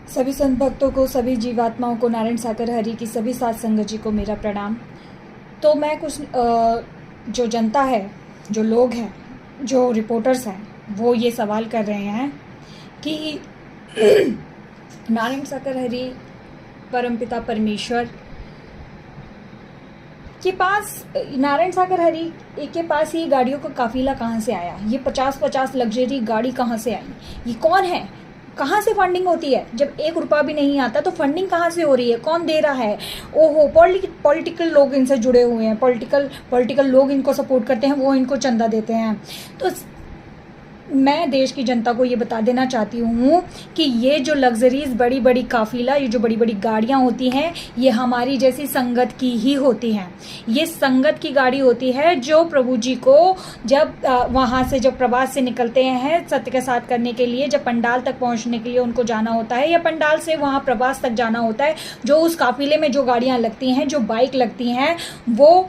सभी संत भक्तों को, सभी जीवात्माओं को, नारायण सागर हरि की सभी सात संगत जी को मेरा प्रणाम। तो मैं कुछ जो जनता है, जो लोग हैं, जो रिपोर्टर्स हैं, वो ये सवाल कर रहे हैं कि नारायण सागर हरि परमपिता परमेश्वर के पास, नारायण सागर हरि के पास ये गाड़ियों का काफिला कहाँ से आया? ये 50-50 लग्जरी गाड़ी कहाँ से आई? ये कौन है? कहाँ से फंडिंग होती है? जब 1 रुपया भी नहीं आता तो फंडिंग कहाँ से हो रही है? कौन दे रहा है? ओहो, पॉलिटिकल लोग इनसे जुड़े हुए हैं, पॉलिटिकल लोग इनको सपोर्ट करते हैं, वो इनको चंदा देते हैं। तो मैं देश की जनता को ये बता देना चाहती हूँ कि ये जो लग्जरीज बड़ी बड़ी काफिला, ये जो बड़ी बड़ी गाड़ियाँ होती हैं, ये हमारी जैसी संगत की ही होती हैं। ये संगत की गाड़ी होती है जो प्रभु जी को जब वहाँ से जब प्रवास से निकलते हैं सत्य के साथ करने के लिए, जब पंडाल तक पहुँचने के लिए उनको जाना होता है, या पंडाल से वहाँ प्रवास तक जाना होता है, जो उस काफिले में जो गाड़ियाँ लगती हैं, जो बाइक लगती हैं, वो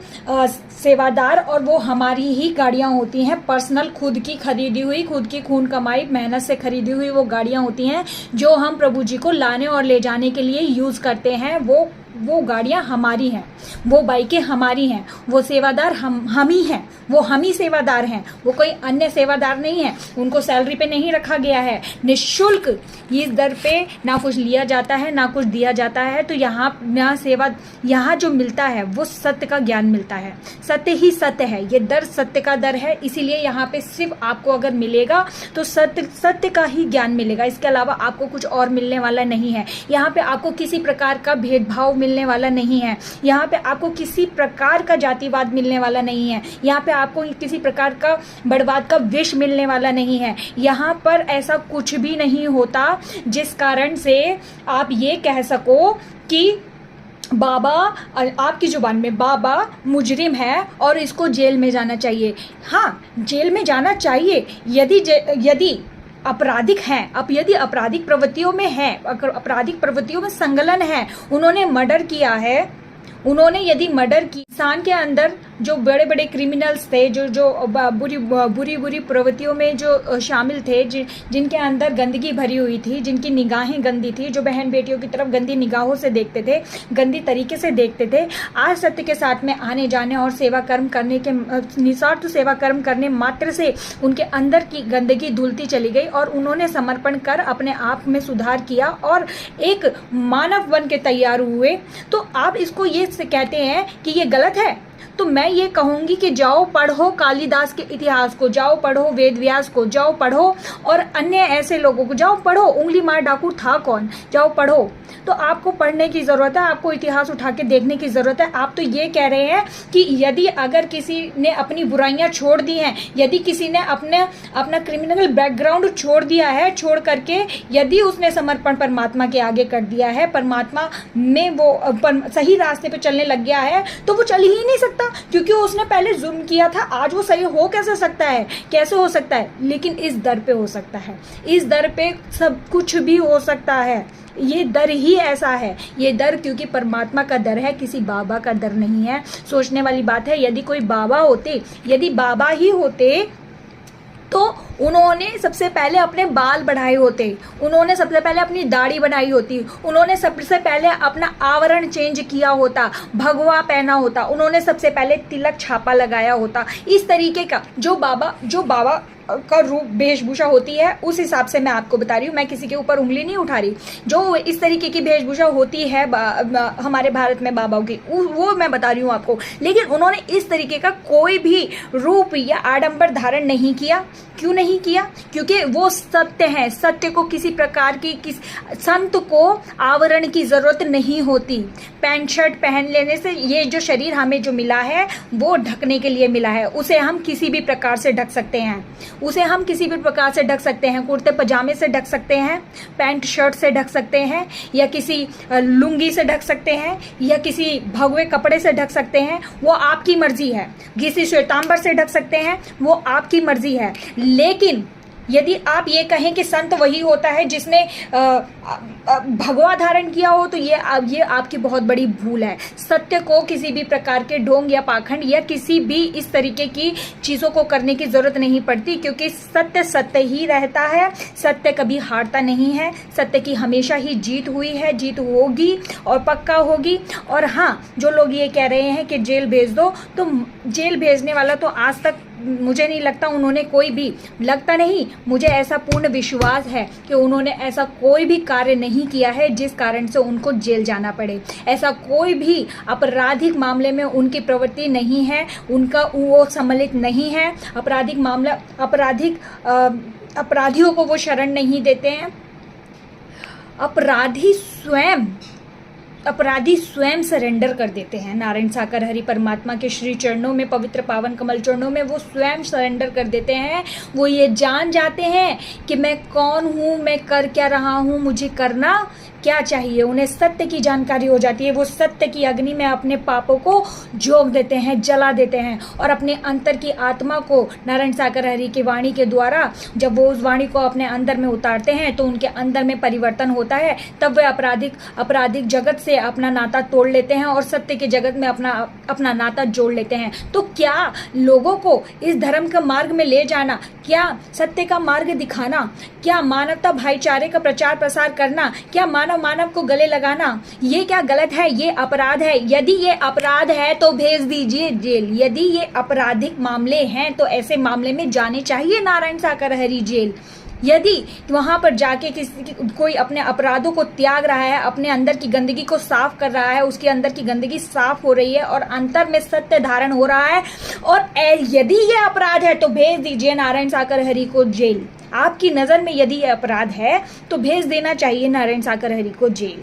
सेवादार और वो हमारी ही गाड़ियाँ होती हैं। पर्सनल, खुद की खरीदी हुई, खुद की खून कमाई मेहनत से खरीदी हुई वो गाड़ियाँ होती हैं जो हम प्रभु जी को लाने और ले जाने के लिए यूज करते हैं। वो गाड़ियाँ हमारी हैं, वो बाइकें हमारी हैं, वो सेवादार हम ही हैं, वो हम ही सेवादार हैं, वो कोई अन्य सेवादार नहीं है। उनको सैलरी पे नहीं रखा गया है। निःशुल्क इस दर पे ना कुछ लिया जाता है, ना कुछ दिया जाता है। तो यहाँ जो मिलता है वो सत्य का ज्ञान मिलता है। सत्य ही सत्य है, ये दर सत्य का दर है। इसीलिए यहाँ पे सिर्फ आपको अगर मिलेगा तो सत्य का ही ज्ञान मिलेगा। इसके अलावा आपको कुछ और मिलने वाला नहीं है। यहाँ पे आपको किसी प्रकार का भेदभाव मिलने वाला नहीं है। यहाँ पे आपको किसी प्रकार का जातिवाद मिलने वाला नहीं है। यहाँ पे आपको किसी प्रकार का बड़वाद का विष मिलने वाला नहीं है। यहाँ पर ऐसा कुछ भी नहीं होता जिस कारण से आप ये कह सको कि बाबा, आपकी जुबान में बाबा मुजरिम है और इसको जेल में जाना चाहिए। हाँ, जेल में जाना चाहिए यदि आपराधिक हैं, अब यदि आपराधिक प्रवृत्तियों में है, आपराधिक प्रवृत्तियों में संलग्न है, उन्होंने मर्डर किया है, उन्होंने यदि मर्डर की, इंसान के अंदर जो बड़े बड़े क्रिमिनल्स थे, जो बुरी प्रवृत्तियों में जो शामिल थे, जिनके अंदर गंदगी भरी हुई थी, जिनकी निगाहें गंदी थी, जो बहन बेटियों की तरफ गंदी निगाहों से देखते थे, गंदी तरीके से देखते थे, आज सत्य के साथ में आने जाने और सेवा कर्म करने के निस्वार्थ सेवा कर्म करने मात्र से उनके अंदर की गंदगी धुलती चली गई और उन्होंने समर्पण कर अपने आप में सुधार किया और एक मानव बन के तैयार हुए। तो आप इसको ये कहते हैं कि ये गलत है? तो मैं ये कहूंगी कि जाओ पढ़ो कालिदास के इतिहास को, जाओ पढ़ो वेद व्यास को, जाओ पढ़ो और अन्य ऐसे लोगों को, जाओ पढ़ो उंगली मार डाकू था कौन, जाओ पढ़ो। तो आपको पढ़ने की जरूरत है, आपको इतिहास उठा के देखने की जरूरत है। आप तो ये कह रहे हैं कि यदि अगर किसी ने अपनी बुराइयां छोड़ दी हैं, यदि किसी ने अपना क्रिमिनल बैकग्राउंड छोड़ दिया है, छोड़ करके यदि उसने समर्पण परमात्मा के आगे कर दिया है, परमात्मा में वो सही रास्ते पे चलने लग गया है, तो वो चल ही नहीं सकता क्योंकि उसने पहले जुल्म किया था। आज वो सही हो कैसे सकता है? कैसे हो सकता है? लेकिन इस दर पे हो सकता है। इस दर पे सब कुछ भी हो सकता है। ये दर ही ऐसा है। ये दर क्योंकि परमात्मा का दर है, किसी बाबा का दर नहीं है। सोचने वाली बात है, यदि कोई बाबा होते, यदि बाबा ही होते तो उन्होंने सबसे पहले अपने बाल बढ़ाए होते, उन्होंने सबसे पहले अपनी दाढ़ी बनाई होती, उन्होंने सबसे पहले अपना आवरण चेंज किया होता, भगवा पहना होता, उन्होंने सबसे पहले तिलक छापा लगाया होता। इस तरीके का जो बाबा का रूप वेशभूषा होती है, उस हिसाब से मैं आपको बता रही हूँ। मैं किसी के ऊपर उंगली नहीं उठा रही। जो इस तरीके की वेशभूषा होती है हमारे भारत में बाबाओं की, वो मैं बता रही हूँ आपको। लेकिन उन्होंने इस तरीके का कोई भी रूप या आडंबर धारण नहीं किया। क्यों नहीं किया? क्योंकि वो सत्य है। सत्य को किसी प्रकार की संत को आवरण की जरूरत नहीं होती। पैंट शर्ट पहन लेने से ये जो शरीर हमें जो मिला है वो ढकने के लिए मिला है। उसे हम किसी भी प्रकार से ढक सकते हैं, उसे हम किसी भी प्रकार से ढक सकते हैं। कुर्ते पजामे से ढक सकते हैं, पैंट शर्ट से ढक सकते हैं, या किसी लुंगी से ढक सकते हैं, या किसी भगवे कपड़े से ढक सकते हैं। वो आपकी मर्जी है। किसी श्वेतांबर से ढक सकते हैं, वो आपकी मर्जी है। लेकिन यदि आप ये कहें कि संत वही होता है जिसने भगवा धारण किया हो, तो ये आपकी बहुत बड़ी भूल है। सत्य को किसी भी प्रकार के ढोंग या पाखंड या किसी भी इस तरीके की चीज़ों को करने की जरूरत नहीं पड़ती, क्योंकि सत्य सत्य ही रहता है। सत्य कभी हारता नहीं है। सत्य की हमेशा ही जीत हुई है, जीत होगी और पक्का होगी। और हाँ, जो लोग ये कह रहे हैं कि जेल भेज दो, तो जेल भेजने वाला तो आज तक मुझे नहीं लगता उन्होंने कोई भी, लगता नहीं, मुझे ऐसा पूर्ण विश्वास है कि उन्होंने ऐसा कोई भी कार्य नहीं किया है जिस कारण से उनको जेल जाना पड़े। ऐसा कोई भी आपराधिक मामले में उनकी प्रवृत्ति नहीं है, उनका वो सम्मिलित नहीं है। आपराधिक मामला, अपराधियों को वो शरण नहीं देते हैं। अपराधी स्वयं सरेंडर कर देते हैं नारायण साकर हरि परमात्मा के श्री चरणों में, पवित्र पावन कमल चरणों में वो स्वयं सरेंडर कर देते हैं। वो ये जान जाते हैं कि मैं कौन हूँ, मैं कर क्या रहा हूँ, मुझे करना क्या चाहिए। उन्हें सत्य की जानकारी हो जाती है। वो सत्य की अग्नि में अपने पापों को झोंक देते हैं, जला देते हैं, और अपने अंतर की आत्मा को नारायण साकर हरि की वाणी के द्वारा जब वो उस वाणी को अपने अंदर में उतारते हैं तो उनके अंदर में परिवर्तन होता है। तब वे आपराधिक जगत से अपना नाता तोड़ लेते हैं और सत्य के जगत में अपना नाता जोड़ लेते हैं। तो क्या लोगों को इस धर्म का मार्ग में ले जाना, क्या सत्य का मार्ग दिखाना, क्या मानवता भाईचारे का प्रचार प्रसार करना, क्या मानव को गले लगाना, ये क्या गलत है? ये अपराध है। यदि ये अपराध है तो भेज दीजिए जेल। यदि ये आपराधिक मामले हैं तो ऐसे मामले में जाने चाहिए नारायण साकर हरि जेल। यदि वहां पर जाके कोई अपने अपराधों को त्याग रहा है, अपने अंदर की गंदगी को साफ कर रहा है, उसके अंदर की गंदगी साफ हो रही है और अंतर में सत्य धारण हो रहा है, और यदि ये अपराध है तो भेज दीजिए नारायण साकर हरि को जेल। आपकी नजर में यदि ये अपराध है तो भेज देना चाहिए नारायण साकर हरि को जेल।